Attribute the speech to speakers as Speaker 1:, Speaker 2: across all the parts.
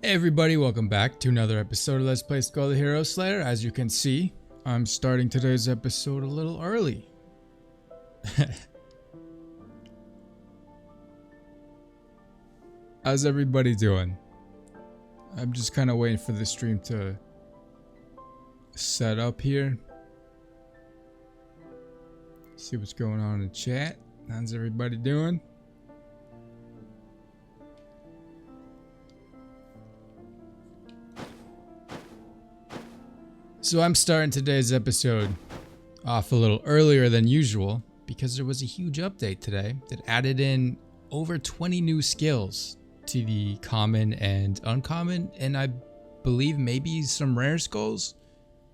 Speaker 1: Hey everybody, welcome back to another episode of Let's Play Skul the Hero Slayer. As you can see, I'm starting today's episode a little early. How's everybody doing? I'm just kind of waiting for the stream to set up here. See what's going on in the chat. How's everybody doing? So I'm starting today's episode off a little earlier than usual because there was a huge update today that added in over 20 new skills to the common and uncommon, and I believe maybe some rare skulls.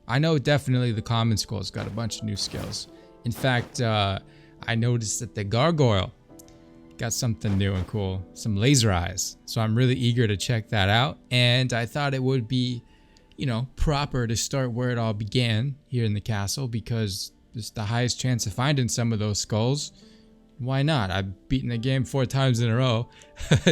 Speaker 1: I know definitely the common skulls got a bunch of new skills. In fact, I noticed that the gargoyle got something new and cool, some laser eyes. So I'm really eager to check that out, and I thought it would be, you know, proper to start where it all began here in the castle because it's the highest chance of finding some of those skulls. Why not? I've beaten the game 4 times in a row,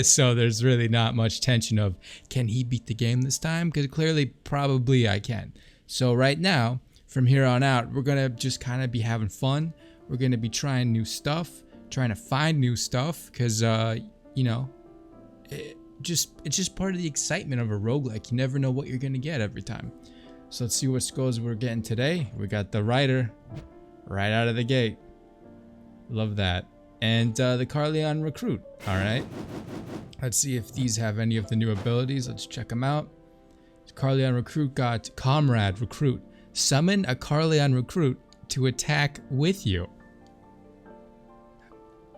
Speaker 1: so there's really not much tension of can he beat the game this time? Because clearly, probably I can. So right now, from here on out, we're gonna just kind of be having fun. We're gonna be trying new stuff, trying to find new stuff, because you know, it's just part of the excitement of a roguelike. You never know what you're gonna get every time. So let's see what skulls we're getting today. We got the Rider right out of the gate. Love that. And the Carleon Recruit. Alright. Let's see if these have any of the new abilities. Let's check them out. Carleon Recruit got Comrade Recruit. Summon a Carleon Recruit to attack with you.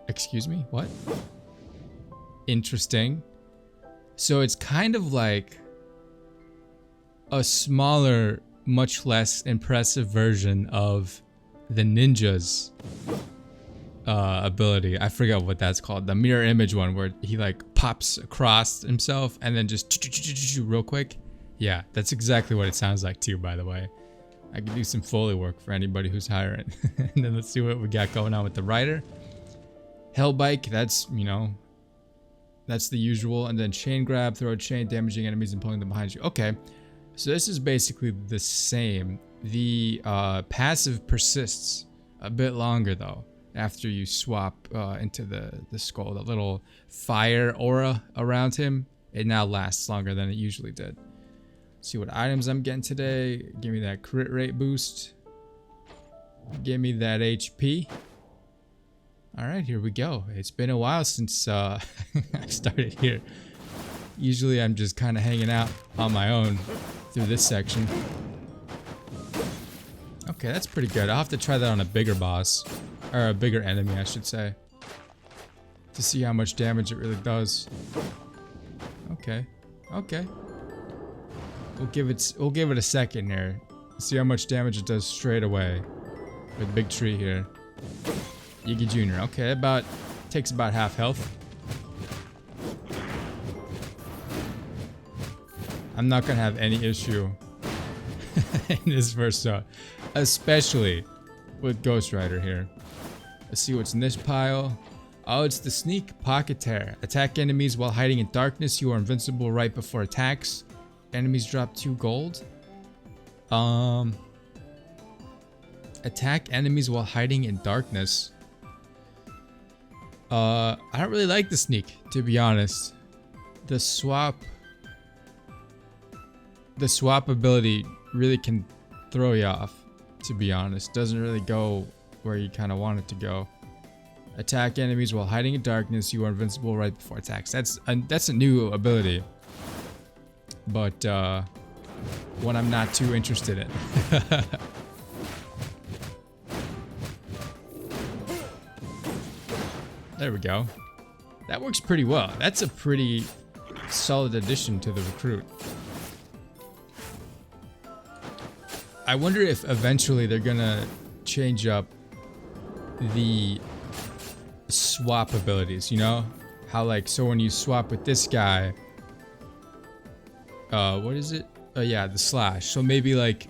Speaker 1: Excuse me? What? Interesting. So it's kind of like a smaller, much less impressive version of the ninja's ability. I forget what that's called. The mirror image one where he like pops across himself and then just real quick. Yeah, that's exactly what it sounds like too, by the way. I could do some Foley work for anybody who's hiring. And then let's see what we got going on with the Rider. Hellbike, that's, you know, that's the usual. And then chain grab, throw a chain, damaging enemies and pulling them behind you. Okay, so this is basically the same. The passive persists a bit longer though after you swap into the skull. That little fire aura around him, it now lasts longer than it usually did. Let's see what items I'm getting today. Give me that crit rate boost. Give me that HP. Alright, here we go. It's been a while since I started here. Usually I'm just kind of hanging out on my own through this section. Okay, that's pretty good. I'll have to try that on a bigger boss. Or a bigger enemy, I should say. To see how much damage it really does. Okay. Okay. We'll give it a second here. See how much damage it does straight away. With Big Tree here. Yigi Jr. Okay, takes about half health. I'm not gonna have any issue in this first especially with Ghost Rider here. Let's see what's in this pile. Oh, it's the Sneak Pocket Tear. Attack enemies while hiding in darkness. You are invincible right before attacks. Enemies drop 2 gold. Attack enemies while hiding in darkness. I don't really like the sneak, to be honest. The swap ability really can throw you off, to be honest. Doesn't really go where you kind of want it to go. Attack enemies while hiding in darkness. You are invincible right before attacks. That's a new ability, but one I'm not too interested in. There we go. That works pretty well. That's a pretty solid addition to the recruit. I wonder if eventually they're gonna change up the swap abilities, you know? How like, so when you swap with this guy, what is it? Oh yeah, the slash. So maybe like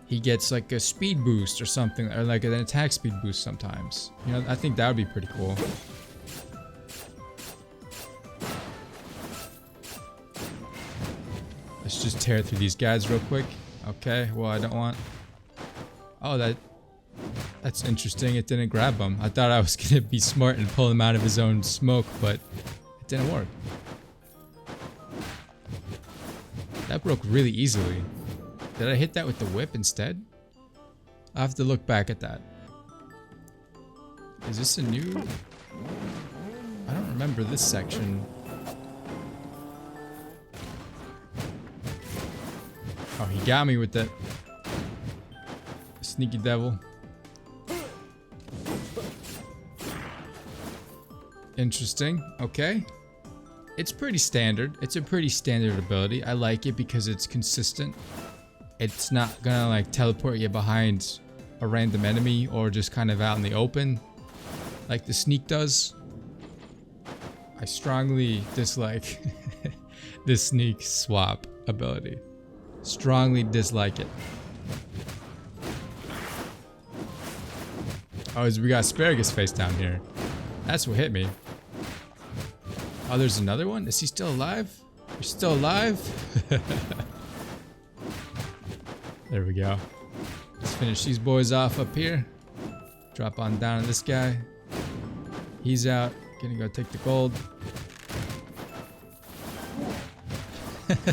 Speaker 1: he gets like a speed boost or something, or like an attack speed boost sometimes. You know, I think that would be pretty cool. Let's just tear through these guys real quick. Okay, well, I don't want... Oh, that's interesting. It didn't grab him. I thought I was gonna be smart and pull him out of his own smoke, but it didn't work. That broke really easily. Did I hit that with the whip instead? I'll have to look back at that. Is this a new... I don't remember this section. Oh, he got me with that. Sneaky devil. Interesting. Okay. It's pretty standard. It's a pretty standard ability. I like it because it's consistent. It's not gonna like teleport you behind a random enemy or just kind of out in the open like the sneak does. I strongly dislike the sneak swap ability. Strongly dislike it. Oh, we got asparagus face down here. That's what hit me. Oh, there's another one? Is he still alive? You're still alive? There we go. Let's finish these boys off up here. Drop on down to this guy. He's out. Gonna go take the gold.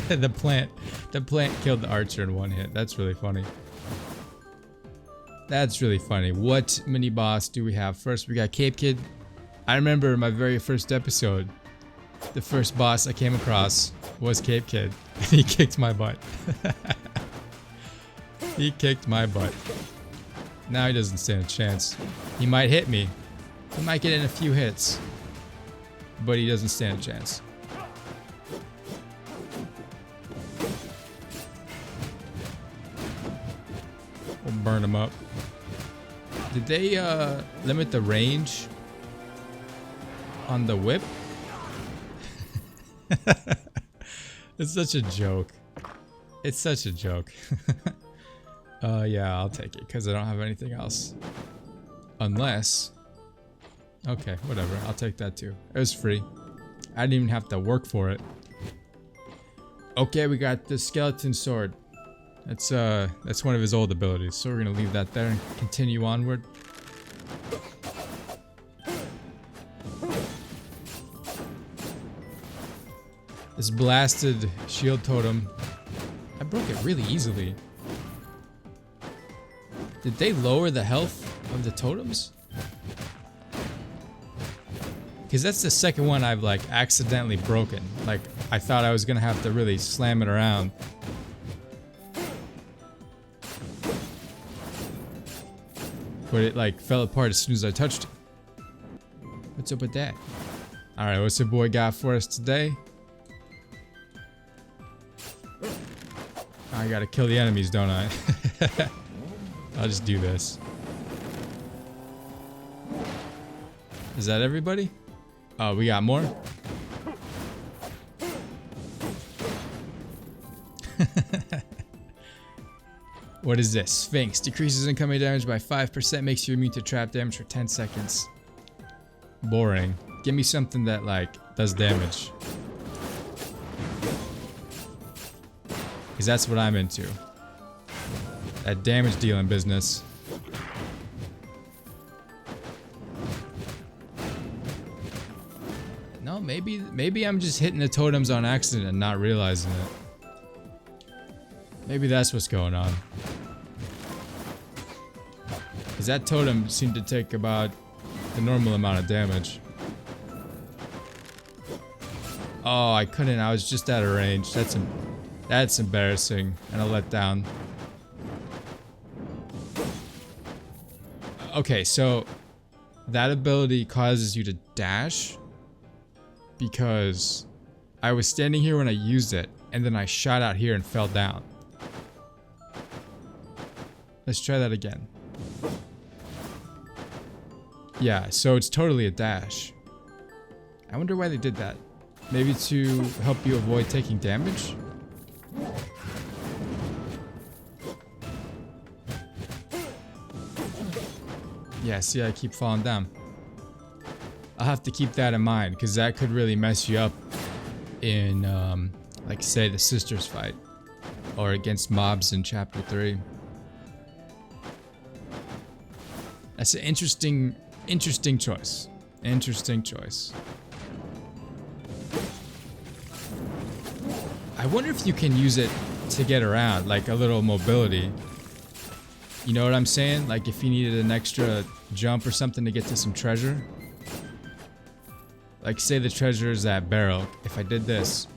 Speaker 1: The plant killed the archer in one hit. That's really funny. That's really funny. What mini boss do we have? First, we got Cape Kid. I remember my very first episode. The first boss I came across was Cape Kid. He kicked my butt. He kicked my butt. Now he doesn't stand a chance. He might hit me. He might get in a few hits. But he doesn't stand a chance. We'll burn him up. Did they limit the range on the whip? It's such a joke. It's such a joke. Yeah, I'll take it because I don't have anything else. Unless... Okay, whatever. I'll take that too. It was free. I didn't even have to work for it. Okay, we got the skeleton sword. That's one of his old abilities. So we're gonna leave that there and continue onward. This blasted shield totem. I broke it really easily. Did they lower the health of the totems? Because that's the second one I've like accidentally broken. Like I thought I was gonna have to really slam it around. But it like fell apart as soon as I touched it. What's up with that? Alright, what's the boy got for us today? I gotta kill the enemies, don't I? I'll just do this. Is that everybody? Oh, we got more? What is this? Sphinx. Decreases incoming damage by 5%. Makes you immune to trap damage for 10 seconds. Boring. Give me something that, like, does damage. Because that's what I'm into. That damage dealing business. No, maybe I'm just hitting the totems on accident and not realizing it. Maybe that's what's going on. Because that totem seemed to take about the normal amount of damage. Oh, I couldn't. I was just out of range. That's embarrassing and a letdown. Okay, so that ability causes you to dash because I was standing here when I used it and then I shot out here and fell down. Let's try that again. Yeah, so it's totally a dash. I wonder why they did that. Maybe to help you avoid taking damage? Yeah, see, I keep falling down. I'll have to keep that in mind, because that could really mess you up in, like, say, the sisters fight. or against mobs in chapter 3. That's an interesting choice. Interesting choice. I wonder if you can use it to get around, like a little mobility. You know what I'm saying? Like if you needed an extra jump or something to get to some treasure. Like say the treasure is that barrel. If I did this,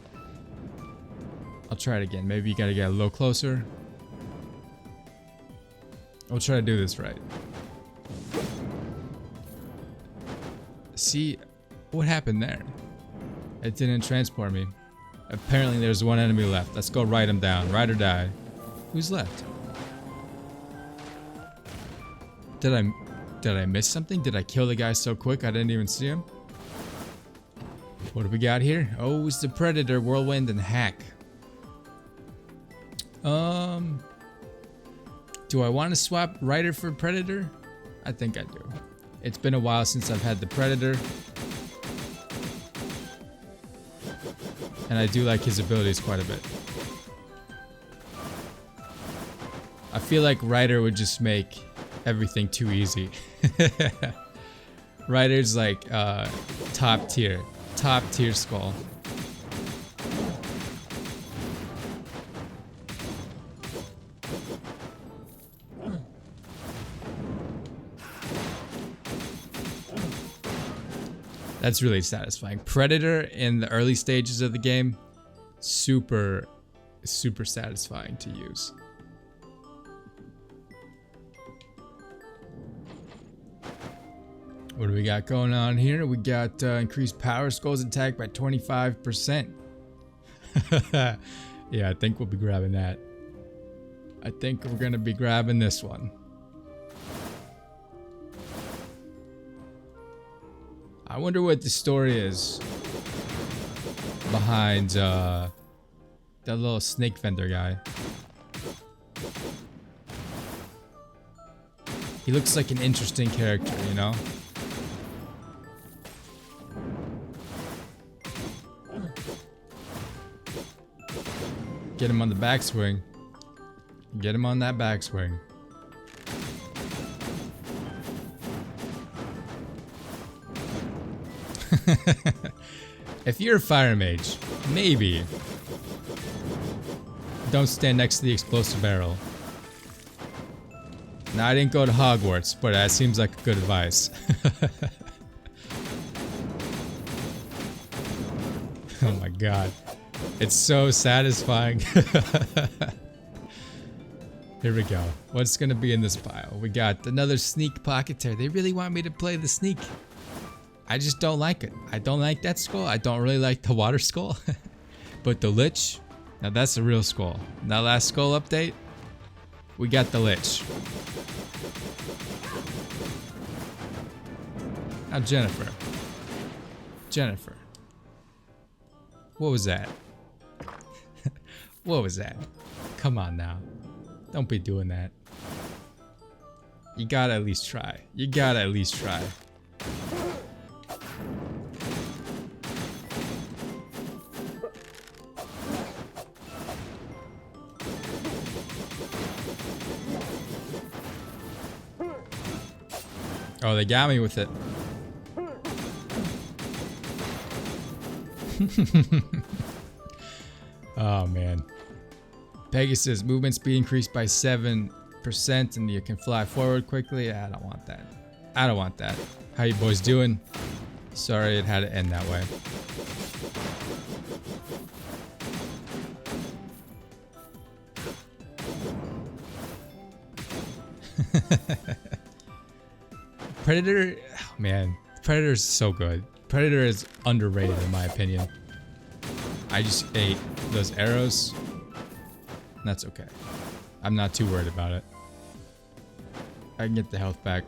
Speaker 1: I'll try it again. Maybe you gotta get a little closer. I'll try to do this right. See, what happened there? It didn't transport me. Apparently there's one enemy left. Let's go ride him down. Ride or die. Who's left? Did I miss something? Did I kill the guy so quick I didn't even see him? What do we got here? Oh, it's the Predator, Whirlwind, and Hack. Do I want to swap Rider for Predator? I think I do. It's been a while since I've had the Predator. And I do like his abilities quite a bit. I feel like Rider would just make everything too easy. Rider's like top tier Skul. That's really satisfying. Predator in the early stages of the game, super satisfying to use. What do we got going on here? We got increased power, Skul's attack by 25%. Yeah, I think we'll be grabbing that. I think we're gonna be grabbing this one. I wonder what the story is behind that little snake vendor guy. He looks like an interesting character, you know? Get him on the backswing. Get him on that backswing. If you're a fire mage, maybe don't stand next to the explosive barrel. Now, I didn't go to Hogwarts, but that seems like good advice. Oh my god. It's so satisfying. Here we go. What's gonna be in this pile? We got another sneak pocket tear. They really want me to play the sneak. I just don't like it. I don't like that Skul. I don't really like the water Skul. But the Lich, now that's a real Skul. That last Skul update, we got the Lich. Now Jennifer. What was that? What was that? Come on now. Don't be doing that. You gotta at least try. You gotta at least try. Oh, they got me with it. Oh man. Pegasus, movement speed increased by 7% and you can fly forward quickly. I don't want that. I don't want that. How you boys doing? Sorry it had to end that way. Predator, oh man, Predator is so good. Predator is underrated in my opinion. I just ate those arrows. That's okay. I'm not too worried about it. I can get the health back.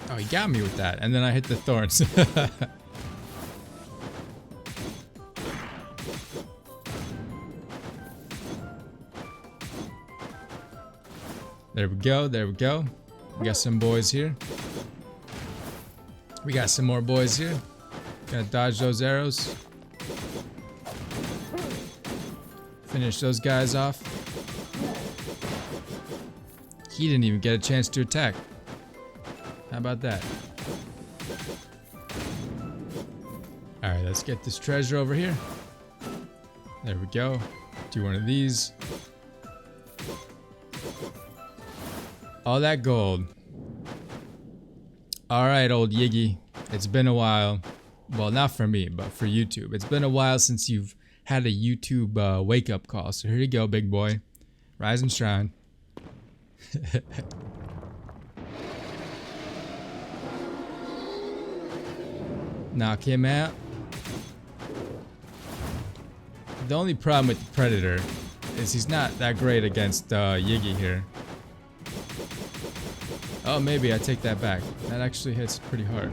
Speaker 1: Oh, he got me with that, and then I hit the thorns. There we go, there we go. We got some boys here. We got some more boys here. Gotta dodge those arrows. Finish those guys off. He didn't even get a chance to attack. How about that? Alright, let's get this treasure over here. There we go. Do one of these. All that gold. Alright, old Yiggy. It's been a while. Well, not for me, but for YouTube. It's been a while since you've had a YouTube wake-up call. So here you go, big boy. Rise and shine. Knock him out. The only problem with the Predator is he's not that great against Yiggy here. Oh, maybe I take that back. That actually hits pretty hard.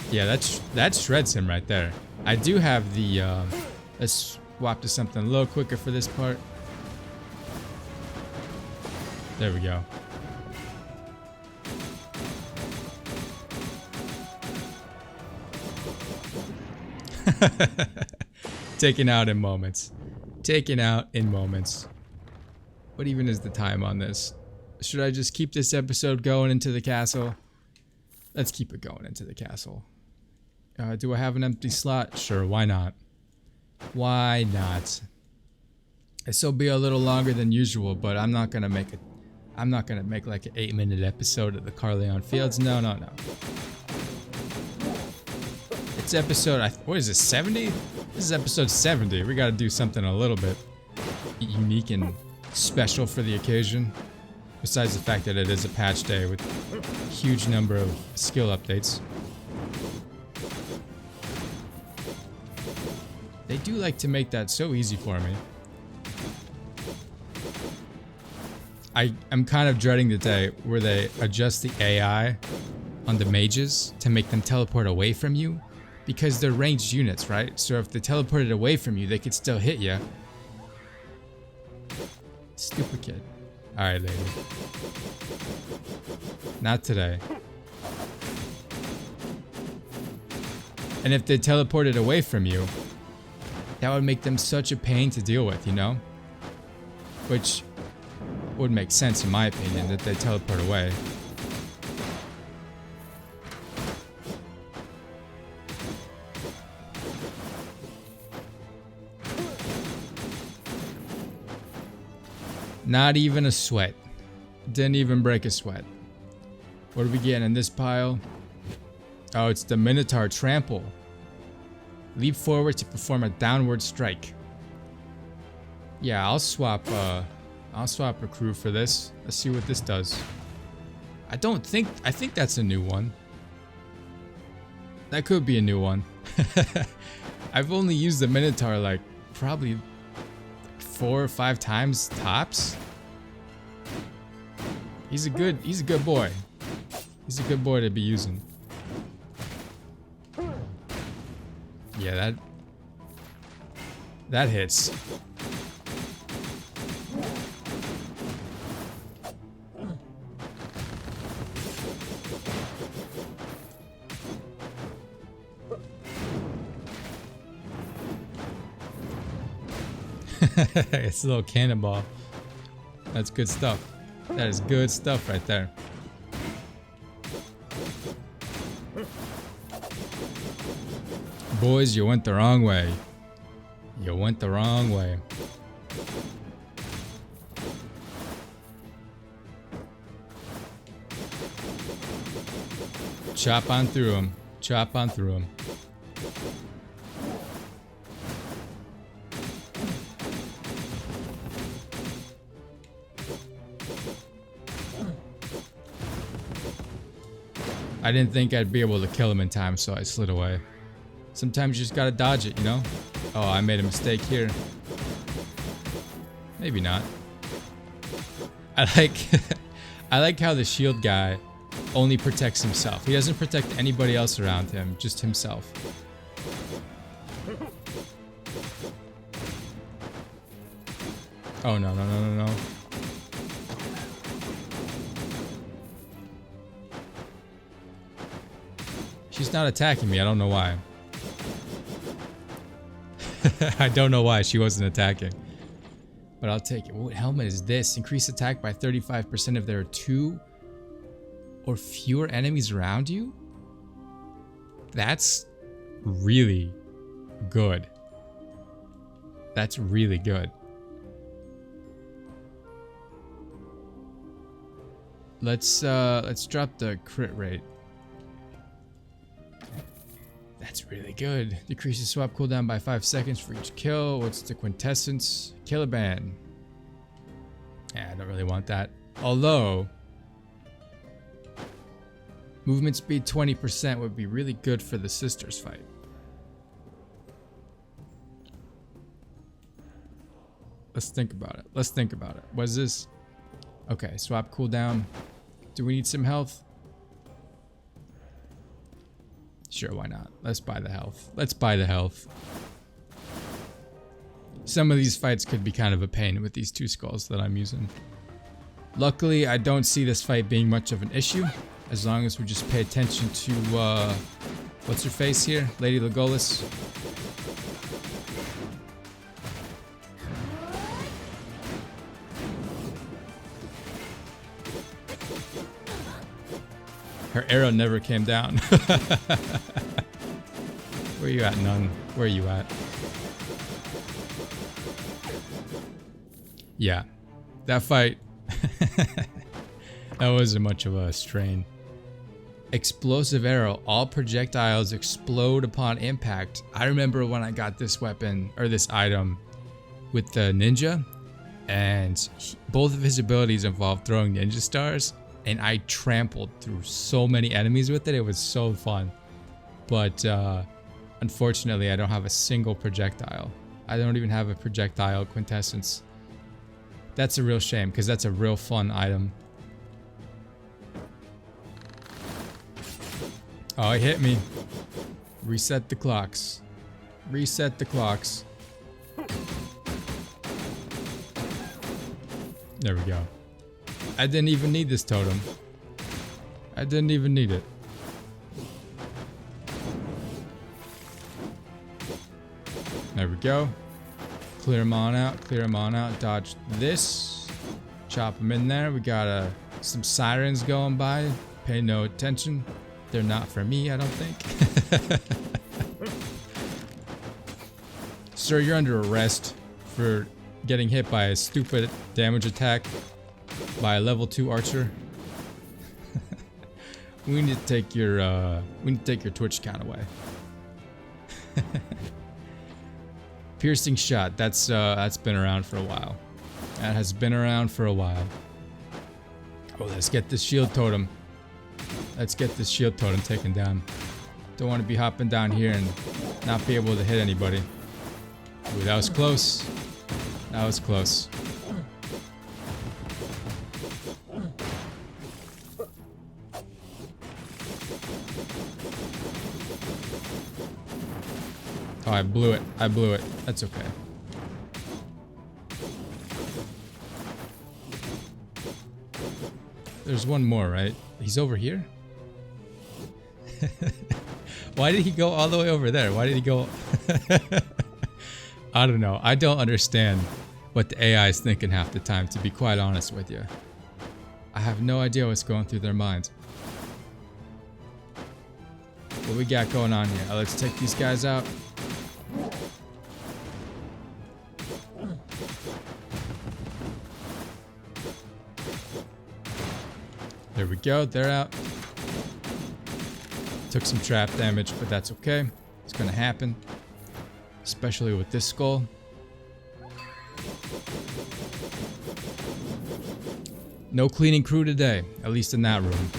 Speaker 1: Yeah, that shreds him right there. I do have the let's swap to something a little quicker for this part. There we go. Taken out in moments. Taken out in moments. What even is the time on this? Should I just keep this episode going into the castle? Let's keep it going into the castle. Do I have an empty slot? Sure, why not? Why not? This will be a little longer than usual, but I'm not gonna make it. I'm not gonna make like an 8-minute episode of the Carleon Fields. No, no, no. It's episode, what is this, 70? This is episode 70. We gotta do something a little bit unique and special for the occasion. Besides the fact that it is a patch day with a huge number of skill updates. They do like to make that so easy for me. I'm kind of dreading the day where they adjust the AI on the mages to make them teleport away from you. Because they're ranged units, right? So if they teleported away from you, they could still hit you. Stupid kid. Alright, lady. Not today. And if they teleported away from you, that would make them such a pain to deal with, you know? Which would make sense in my opinion, that they teleport away. Not even a sweat. Didn't even break a sweat. What do we get in this pile? Oh, it's the Minotaur trample. Leap forward to perform a downward strike. Yeah, I'll swap a crew for this. Let's see what this does. I think that's a new one. That could be a new one. I've only used the Minotaur like probably 4 or 5 times tops. He's a good boy. He's a good boy to be using. Yeah, that hits. It's a little cannonball. That's good stuff. That is good stuff right there. Boys, you went the wrong way. You went the wrong way. Chop on through him. Chop on through him. I didn't think I'd be able to kill him in time, so I slid away. Sometimes you just gotta dodge it, you know? Oh, I made a mistake here. Maybe not. I like how the shield guy only protects himself. He doesn't protect anybody else around him, just himself. Oh, no, no, no, no, no. She's not attacking me. I don't know why. I don't know why she wasn't attacking. But I'll take it. What helmet is this? Increase attack by 35% if there are 2 or fewer enemies around you? That's really good. That's really good. Let's drop the crit rate. That's really good. Decreases swap cooldown by 5 seconds for each kill. What's the quintessence? Killer ban. Yeah, I don't really want that. Although, movement speed 20% would be really good for the sisters fight. Let's think about it. Let's think about it. What is this? Okay, swap cooldown. Do we need some health? Sure, why not? Let's buy the health. Let's buy the health. Some of these fights could be kind of a pain with these 2 skulls that I'm using. Luckily, I don't see this fight being much of an issue, as long as we just pay attention to, what's her face here? Lady Legolas. Her arrow never came down. Where you at, Nun? Where are you at? Yeah, that fight, that wasn't much of a strain. Explosive arrow. All projectiles explode upon impact. I remember when I got this weapon, or this item, with the ninja, and both of his abilities involved throwing ninja stars. And I trampled through so many enemies with it. It was so fun. But unfortunately, I don't have a single projectile. I don't even have a projectile quintessence. That's a real shame, because that's a real fun item. Oh, it hit me. Reset the clocks. Reset the clocks. There we go. I didn't even need this totem. I didn't even need it. There we go. Clear them on out, clear them on out. Dodge this. Chop them in there. We got some sirens going by. Pay no attention. They're not for me, I don't think. Sir, you're under arrest for getting hit by a stupid damage attack by a level 2 archer. We need to take your Twitch count away. Piercing shot. That's been around for a while. That has been around for a while. Oh, let's get this shield totem. Let's get this shield totem taken down. Don't want to be hopping down here and not be able to hit anybody. Ooh, that was close. That was close. Oh, I blew it. I blew it. That's okay. There's one more, right? He's over here? Why did he go all the way over there? Why did he go... I don't know. I don't understand what the AI is thinking half the time, to be quite honest with you. I have no idea what's going through their minds. What we got going on here? Let's take these guys out. There we go, they're out. Took some trap damage, but that's okay. It's gonna happen. Especially with this skull. No cleaning crew today, at least in that room.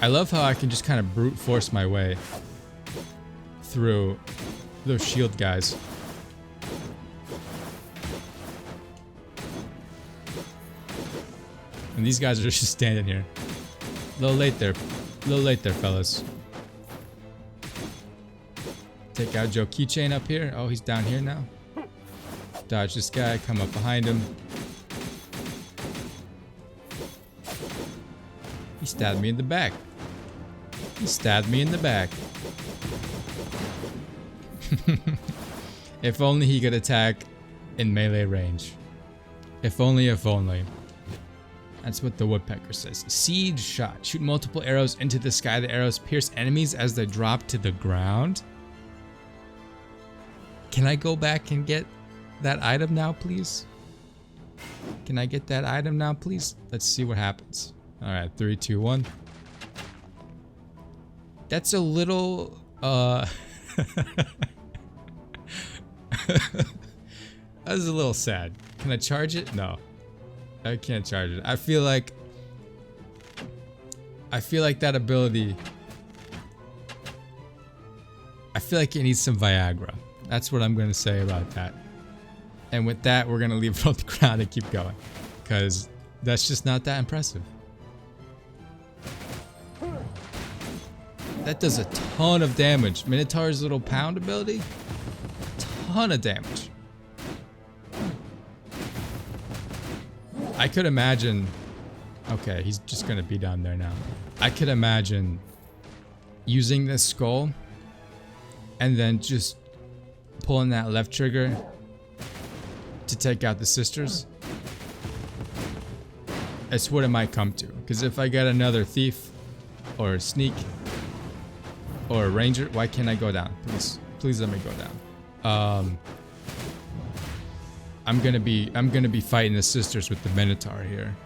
Speaker 1: I love how I can just kind of brute force my way through those shield guys. And these guys are just standing here. A little late there, fellas. Take out Joe Keychain up here. Oh, he's down here now. Dodge this guy. Come up behind him. He stabbed me in the back. He stabbed me in the back. If only he could attack in melee range. If only, if only. That's what the woodpecker says. Siege shot. Shoot multiple arrows into the sky. The arrows pierce enemies as they drop to the ground. Can I go back and get that item now, please? Can I get that item now, please? Let's see what happens. Alright, 3, 2, 1. That's a little, That was a little sad. Can I charge it? No. I can't charge it. I feel like that ability, I feel like it needs some Viagra. That's what I'm going to say about that. And with that, we're going to leave it on the ground and keep going. Because that's just not that impressive. That does a ton of damage. Minotaur's little pound ability, ton of damage. I could imagine... Okay, he's just gonna be down there now. I could imagine using this skull and then just pulling that left trigger to take out the sisters. It's what it might come to. Because if I get another thief or a sneak or a ranger, why can't I go down? Please let me go down. I'm gonna be fighting the sisters with the Minotaur here.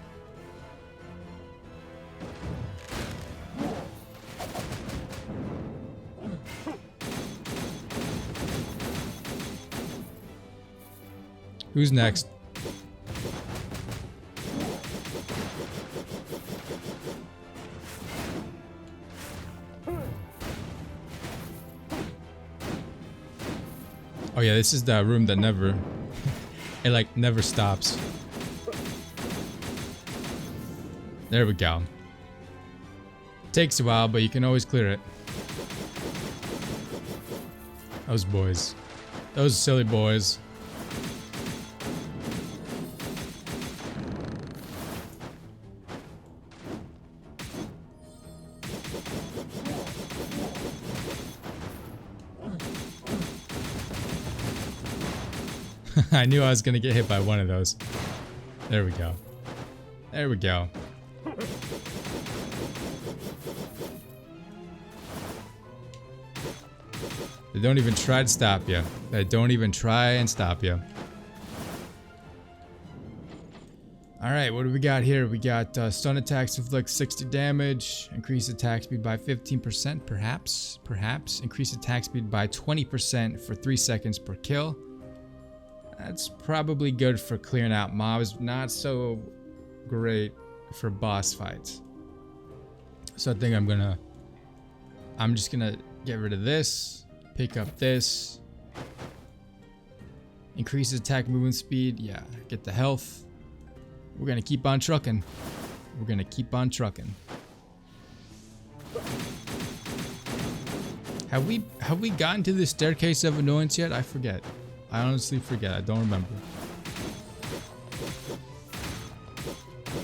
Speaker 1: Who's next? Oh yeah, this is the room that never... it like never stops. There we go. Takes a while, but you can always clear it. Those boys. Those silly boys. I knew I was gonna get hit by one of those. There we go. There we go. They don't even try to stop you. They don't even try and stop you. Alright, what do we got here? We got stun attacks inflict 60 damage. Increase attack speed by 15%, perhaps. Perhaps. Increase attack speed by 20% for 3 seconds per kill. That's probably good for clearing out mobs, not so great for boss fights. So I think I'm just gonna get rid of this, pick up this. Increases attack movement speed, yeah, get the health. We're gonna keep on trucking. We're gonna keep on trucking. Have we gotten to the staircase of annoyance yet? I forget. I honestly forget. I don't remember.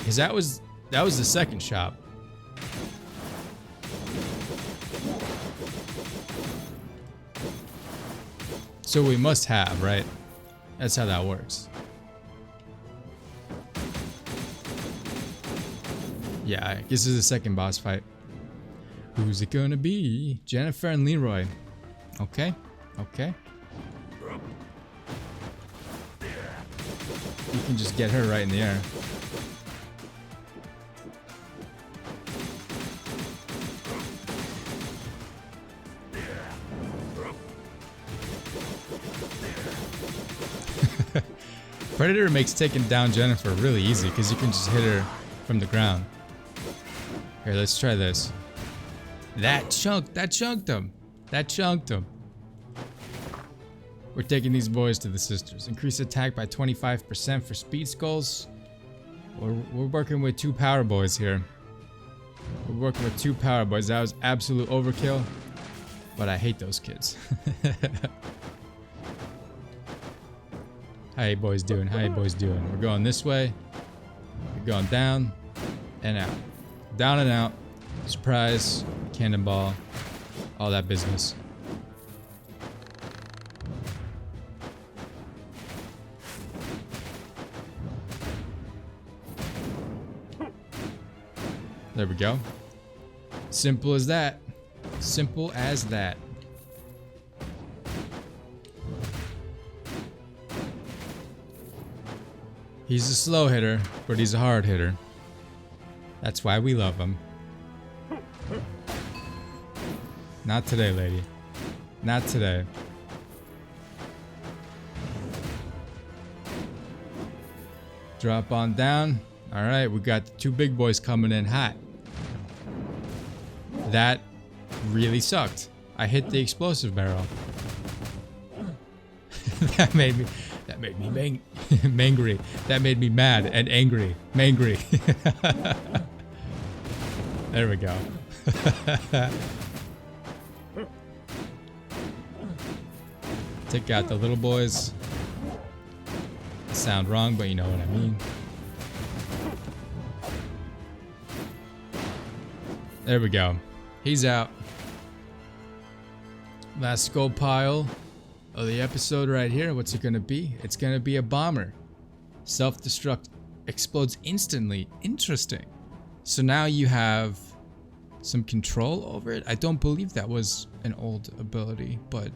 Speaker 1: Cause that was the second shop. So we must have, right? That's how that works. Yeah, I guess this is the second boss fight. Who's it gonna be? Jennifer and Leroy. Okay, okay. You can just get her right in the air. Predator makes taking down Jennifer really easy because you can just hit her from the ground. Here, let's try this. That chunked him. That chunked him. We're taking these boys to the sisters. Increase attack by 25% for speed skulls. We're working with 2 power boys here. We're working with 2 power boys. That was absolute overkill. But I hate those kids. How you boys doing? How you boys doing? We're going this way. We're going down and out. Down and out. Surprise. Cannonball. All that business. There we go. Simple as that. Simple as that. He's a slow hitter, but he's a hard hitter. That's why we love him. Not today, lady. Not today. Drop on down. Alright, we got the two big boys coming in hot. That really sucked. I hit the explosive barrel. that made me mangry. That made me mad and angry. Mangry. There we go. Take out the little boys. Sound wrong, but you know what I mean. There we go. He's out. Last skull pile of the episode right here. What's it gonna be? It's gonna be a bomber. Self-destruct, explodes instantly. Interesting. So now you have some control over it. I don't believe that was an old ability, but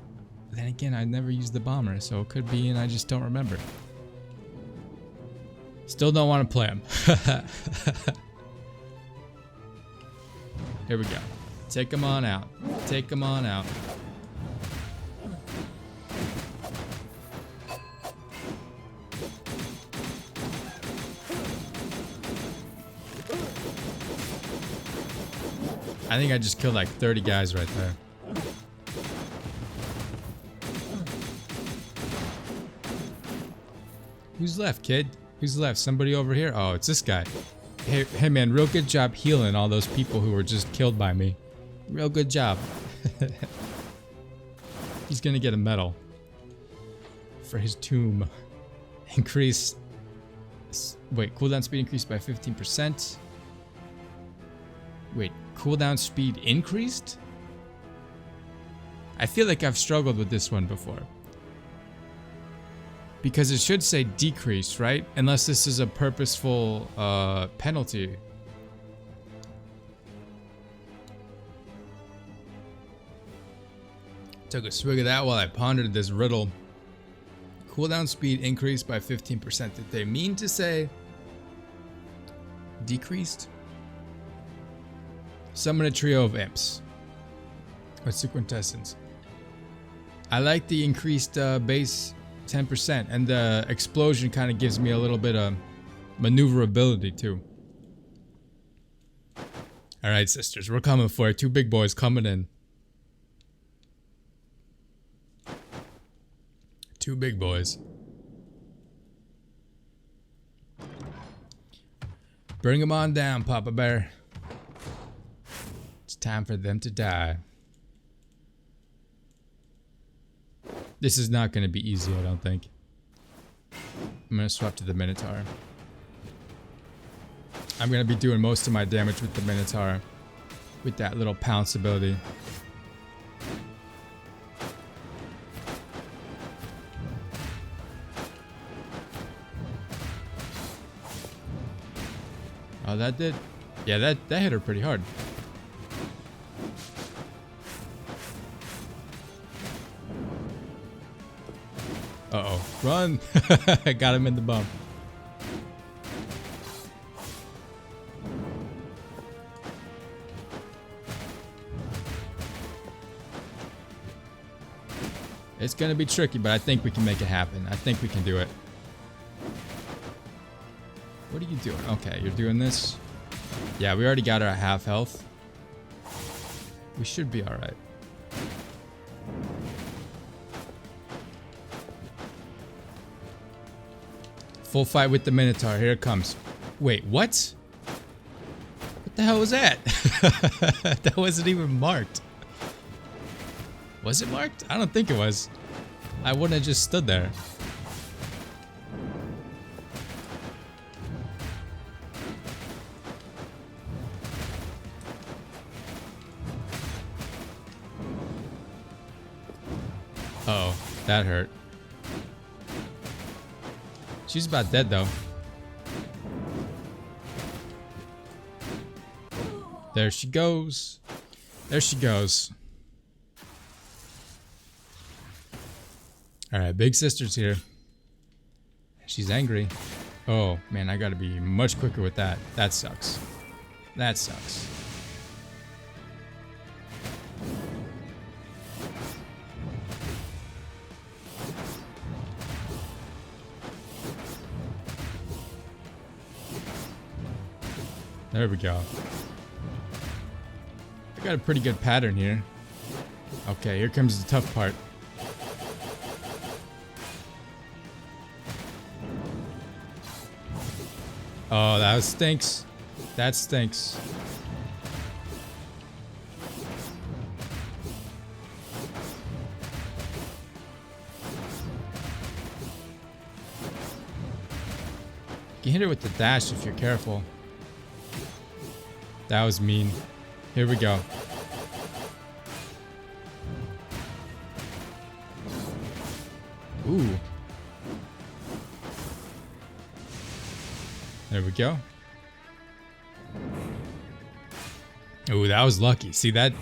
Speaker 1: then again, I never used the bomber, so it could be and I just don't remember. Still don't want to play him. Here we go. Take him on out. Take him on out. I think I just killed like 30 guys right there. Who's left, kid? Who's left? Somebody over here? Oh, it's this guy. Hey man, real good job healing all those people who were just killed by me. Real good job. He's gonna get a medal for his tomb. Increase. Wait, cooldown speed increased by 15%. Wait, cooldown speed increased? I feel like I've struggled with this one before. Because it should say decrease, right? Unless this is a purposeful penalty. Took a swig of that while I pondered this riddle. Cooldown speed increased by 15%. Did they mean to say decreased? Summon a trio of imps. What's the quintessence? I like the increased base 10%, and the explosion kind of gives me a little bit of maneuverability too. Alright, sisters, we're coming for it. Two big boys coming in. Two big boys. Bring them on down, Papa Bear. It's time for them to die. This is not going to be easy, I don't think. I'm going to swap to the Minotaur. I'm going to be doing most of my damage with the Minotaur. With that little pounce ability. Oh, that did? Yeah, that hit her pretty hard. Uh-oh. Run! I got him in the bum. It's gonna be tricky, but I think we can make it happen. I think we can do it. What are you doing? Okay, you're doing this. Yeah, we already got her at half health. We should be alright. Full fight with the Minotaur. Here it comes. Wait, what? What the hell was that? That wasn't even marked. Was it marked? I don't think it was. I wouldn't have just stood there. Uh oh, that hurt. She's about dead though. There she goes. There she goes. Alright, big sister's here. She's angry. Oh man, I gotta be much quicker with that. That sucks. That sucks. There we go. I got a pretty good pattern here. Okay, here comes the tough part. Oh, that stinks. That stinks. You can hit her with the dash if you're careful. That was mean. Here we go. Ooh. There we go. Ooh, that was lucky. See that?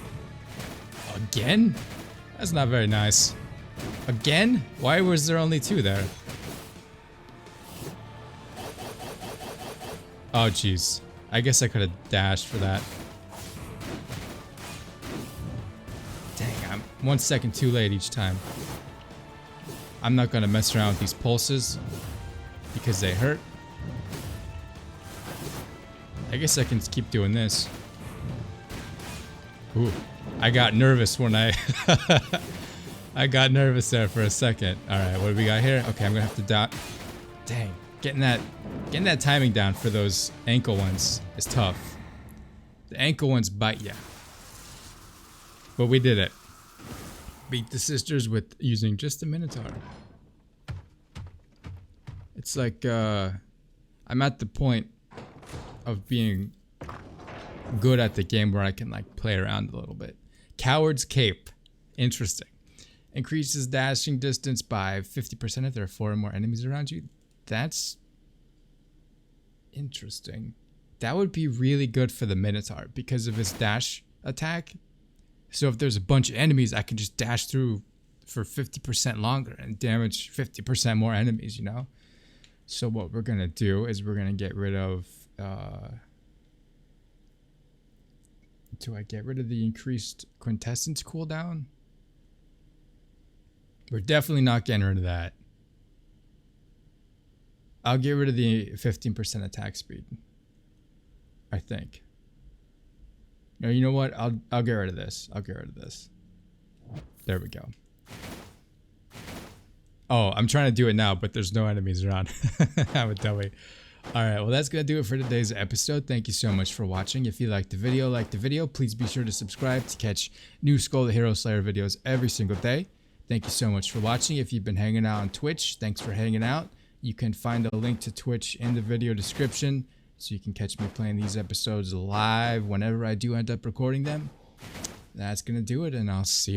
Speaker 1: Again? That's not very nice. Again? Why was there only two there? Oh, jeez. I guess I could have dashed for that. Dang, I'm 1 second too late each time. I'm not gonna mess around with these pulses because they hurt. I guess I can keep doing this. Ooh, I got nervous when I I got nervous there for a second. All right, what do we got here? Okay, I'm gonna have to dot. Dang, getting that timing down for those ankle ones is tough. The ankle ones bite ya. But we did it. Beat the sisters with using just a Minotaur. It's like I'm at the point of being good at the game where I can like play around a little bit. Coward's Cape. Interesting. Increases dashing distance by 50% if there are 4 or more enemies around you. That's interesting. That would be really good for the Minotaur because of his dash attack. So if there's a bunch of enemies, I can just dash through for 50% longer and damage 50% more enemies, you know? So what we're going to do is we're going to get rid of... do I get rid of the increased quintessence cooldown? We're definitely not getting rid of that. I'll get rid of the 15% attack speed. I think. No, you know what? I'll get rid of this. I'll get rid of this. There we go. Oh, I'm trying to do it now, but there's no enemies around. I'm a dummy. Alright, well that's going to do it for today's episode. Thank you so much for watching. If you liked the video, please be sure to subscribe to catch new Skul the Hero Slayer videos every single day. Thank you so much for watching. If you've been hanging out on Twitch, thanks for hanging out. You can find a link to Twitch in the video description, so you can catch me playing these episodes live whenever I do end up recording them. That's going to do it, and I'll see you tomorrow.